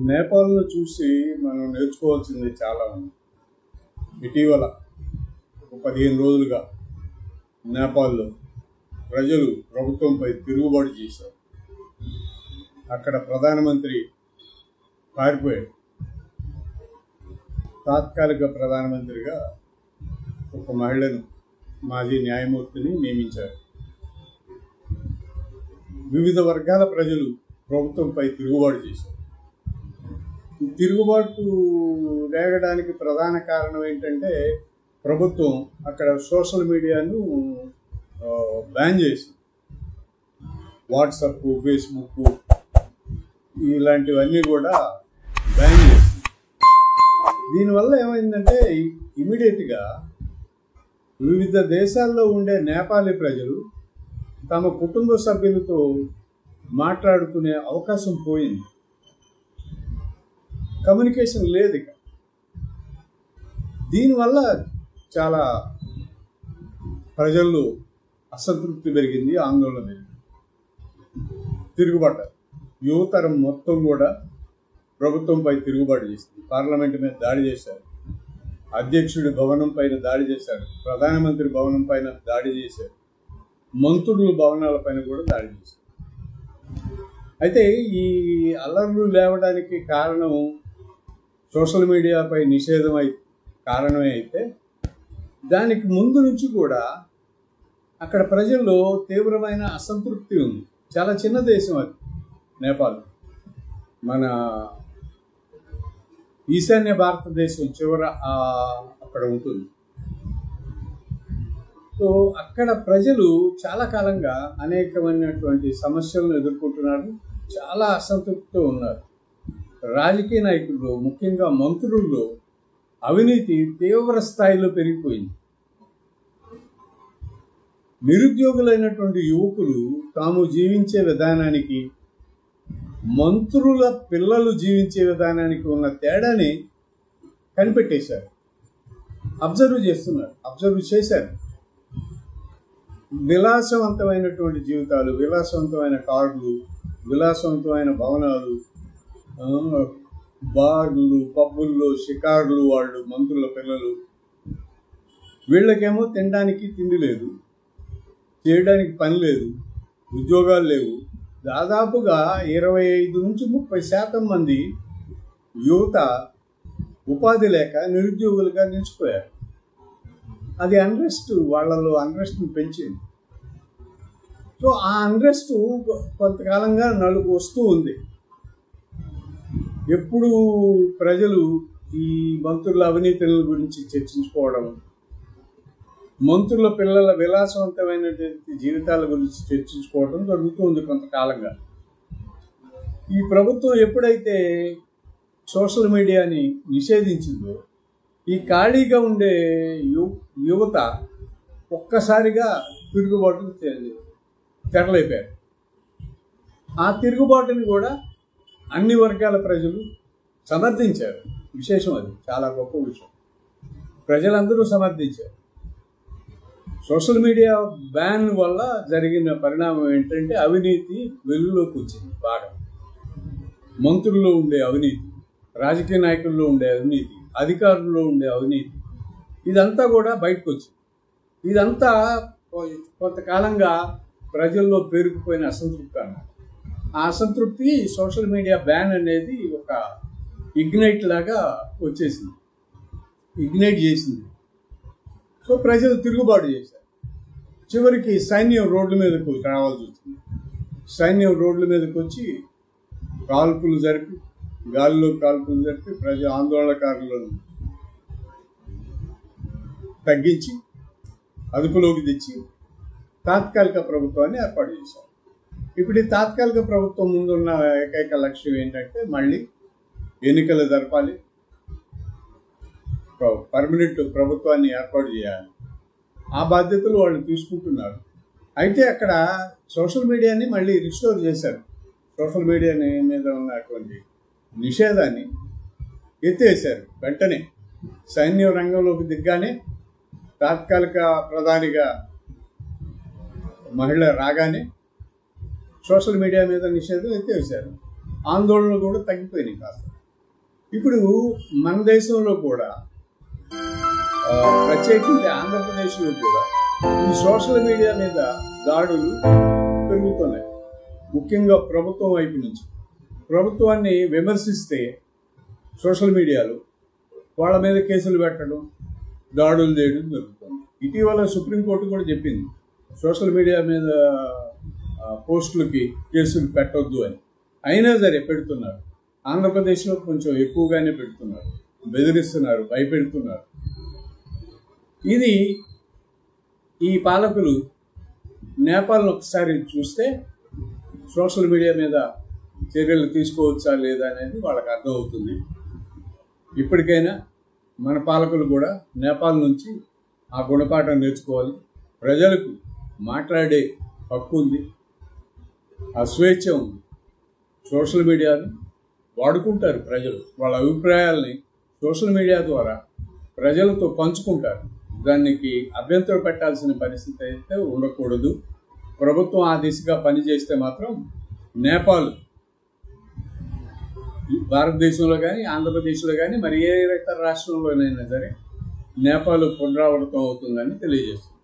నేపాల్ను చూసి మనం నేర్చుకోవాల్సింది చాలా ఉంది. ఇటీవల ఒక 15 రోజులుగా నేపాల్లో ప్రజలు ప్రభుత్వంపై తిరుగుబాటు చేశారు. అక్కడ ప్రధానమంత్రి పారిపోయాడు. తాత్కాలిక ప్రధానమంత్రిగా ఒక మహిళను, మాజీ న్యాయమూర్తిని నియమించారు. వివిధ వర్గాల ప్రజలు ప్రభుత్వంపై తిరుగుబాటు చేశారు. ఈ తిరుగుబాటు రేగడానికి ప్రధాన కారణం ఏంటంటే ప్రభుత్వం అక్కడ సోషల్ మీడియాను బ్యాన్ చేసింది. వాట్సాప్, ఫేస్బుక్ ఇలాంటివన్నీ కూడా బ్యాన్ చేసింది. దీనివల్ల ఏమైందంటే ఇమీడియట్గా వివిధ దేశాల్లో ఉండే నేపాలీ ప్రజలు తమ కుటుంబ సభ్యులతో మాట్లాడుకునే అవకాశం పోయింది. కమ్యూనికేషన్ లేదు ఇక. దీనివల్ల చాలా ప్రజల్లో అసంతృప్తి పెరిగింది, ఆందోళన పెరిగింది, తిరుగుబాటు. యువతరం మొత్తం కూడా ప్రభుత్వంపై తిరుగుబాటు చేసింది. పార్లమెంటు మీద దాడి చేశారు, అధ్యక్షుడి భవనం పైన దాడి చేశారు, ప్రధానమంత్రి భవనం పైన దాడి చేశారు, మంత్రుల భవనాలపైన కూడా దాడి చేశారు. అయితే ఈ అల్లర్లు లేవడానికి కారణం సోషల్ మీడియాపై నిషేధం కారణమే అయితే, దానికి ముందు నుంచి కూడా అక్కడ ప్రజల్లో తీవ్రమైన అసంతృప్తి ఉంది. చాలా చిన్న దేశం అది నేపాల్. మన ఈశాన్య భారతదేశం చివర అక్కడ ఉంటుంది. సో అక్కడ ప్రజలు చాలా కాలంగా అనేకమైనటువంటి సమస్యలను ఎదుర్కొంటున్నారు, చాలా అసంతృప్తితో ఉన్నారు. రాజకీయ నాయకుల్లో, ముఖ్యంగా మంత్రుల్లో అవినీతి తీవ్ర స్థాయిలో పెరిగిపోయింది. నిరుద్యోగులైనటువంటి యువకులు తాము జీవించే విధానానికి, మంత్రుల పిల్లలు జీవించే విధానానికి ఉన్న తేడాని కనిపెట్టేశారు. అబ్జర్వ్ చేశారు. విలాసవంతమైనటువంటి జీవితాలు, విలాసవంతమైన కార్లు, విలాసవంతమైన భవనాలు, బార్లు, పబ్బుల్లో షికార్లు, వాళ్ళు మంత్రుల పిల్లలు. వీళ్ళకేమో తినడానికి తిండి లేదు, చేయడానికి పని లేదు, ఉద్యోగాలు లేవు. దాదాపుగా 25 నుంచి 30% మంది యువత ఉపాధి లేక నిరుద్యోగులుగా నిలిచిపోయారు. అది అన్రెస్ట్, వాళ్ళలో అన్రెస్ట్ని పెంచింది. సో ఆ అన్రెస్ట్ కొంతకాలంగా వస్తూ ఉంది. ఎప్పుడు ప్రజలు ఈ మంత్రుల అవినీతుల గురించి చర్చించుకోవడం, మంత్రుల పిల్లల విలాసవంతమైనటువంటి జీవితాల గురించి చర్చించుకోవడం జరుగుతుంది కొంతకాలంగా. ఈ ప్రభుత్వం ఎప్పుడైతే సోషల్ మీడియాని నిషేధించిందో, ఈ ఖాళీగా ఉండే యువత ఒక్కసారిగా తిరుగుబాటుకు తెరలేపారు. ఆ తిరుగుబాటుని కూడా అన్ని వర్గాల ప్రజలు సమర్థించారు. విశేషం, అది చాలా గొప్ప విషయం. ప్రజలందరూ సమర్థించారు. సోషల్ మీడియా బ్యాన్ వల్ల జరిగిన పరిణామం ఏంటంటే అవినీతి వెలుగులోకి వచ్చింది బాగా. మంత్రుల్లో ఉండే అవినీతి, రాజకీయ నాయకుల్లో ఉండే అవినీతి, అధికారుల్లో ఉండే అవినీతి, ఇదంతా కూడా బయటకు వచ్చింది. ఇదంతా కొంతకాలంగా ప్రజల్లో పేరుకుపోయిన అసంతృప్తి అన్నమాట. ఆ అసంతృప్తి సోషల్ మీడియా బ్యాన్ అనేది ఒక ఇగ్నైట్ లాగా వచ్చేసింది, ఇగ్నైట్ చేసింది. సో ప్రజలు తిరుగుబాటు చేశారు. చివరికి సైన్యం రోడ్ల మీదకు రావాల్సి వచ్చింది. సైన్యం రోడ్ల మీదకి వచ్చి కాల్పులు జరిపి, గాలిలో కాల్పులు జరిపి ఆందోళనకారులను తగ్గించి అదుపులోకి తెచ్చి తాత్కాలిక ప్రభుత్వాన్ని ఏర్పాటు చేశారు. ఇప్పుడు ఈ తాత్కాలిక ప్రభుత్వం ముందున్న ఏకైక లక్ష్యం ఏంటంటే మళ్ళీ ఎన్నికలు జరపాలి, పర్మనెంట్ ప్రభుత్వాన్ని ఏర్పాటు చేయాలి. ఆ బాధ్యతలు వాళ్ళు తీసుకుంటున్నారు. అయితే అక్కడ సోషల్ మీడియాని మళ్ళీ రిస్టోర్ చేశారు. సోషల్ మీడియా మీద ఉన్నటువంటి నిషేధాన్ని ఎత్తేసారు. వెంటనే సైన్యం రంగంలోకి దిగ్గానే, తాత్కాలిక ప్రధానిగా మహిళ రాగానే సోషల్ మీడియా మీద నిషేధం ఎత్తేసారు. ఆందోళనలు కూడా తగ్గిపోయినాయి కాస్త. ఇప్పుడు మన దేశంలో కూడా ప్రత్యేకించి ఆంధ్రప్రదేశ్లో కూడా ఈ సోషల్ మీడియా మీద దాడులు పెరుగుతున్నాయి. ముఖ్యంగా ప్రభుత్వం వైపు నుంచి. ప్రభుత్వాన్ని విమర్శిస్తే సోషల్ మీడియాలో వాళ్ళ మీద కేసులు పెట్టడం, దాడులు చేయడం జరుగుతుంది. ఇటీవల సుప్రీంకోర్టు కూడా చెప్పింది సోషల్ మీడియా మీద పోస్టులకి కేసులు పెట్టొద్దు అని. అయినా సరే పెడుతున్నారు. ఆంధ్రప్రదేశ్లో కొంచెం ఎక్కువగానే పెడుతున్నారు, బెదిరిస్తున్నారు, భయపెడుతున్నారు. ఇది ఈ పాలకులు నేపాల్ను ఒకసారి చూస్తే సోషల్ మీడియా మీద చర్యలు తీసుకోవచ్చా లేదా అనేది వాళ్ళకి అర్థమవుతుంది. ఇప్పటికైనా మన పాలకులు కూడా నేపాల్ నుంచి ఆ గుణపాఠం నేర్చుకోవాలి. ప్రజలకు మాట్లాడే హక్కు ఉంది, ఆ స్వేచ్ఛ ఉంది. సోషల్ మీడియాను వాడుకుంటారు ప్రజలు. వాళ్ళ అభిప్రాయాల్ని సోషల్ మీడియా ద్వారా ప్రజలతో పంచుకుంటారు. దానికి అభ్యంతరం పెట్టాల్సిన పరిస్థితి అయితే ఉండకూడదు. ప్రభుత్వం ఆ దిశగా పనిచేస్తే మాత్రం నేపాల్ భారతదేశంలో కానీ, ఆంధ్రప్రదేశ్లో కానీ, మరి ఏ ఇతర రాష్ట్రంలోనైనా సరే నేపాల్ పునరావృతం అవుతుందని తెలియజేస్తుంది.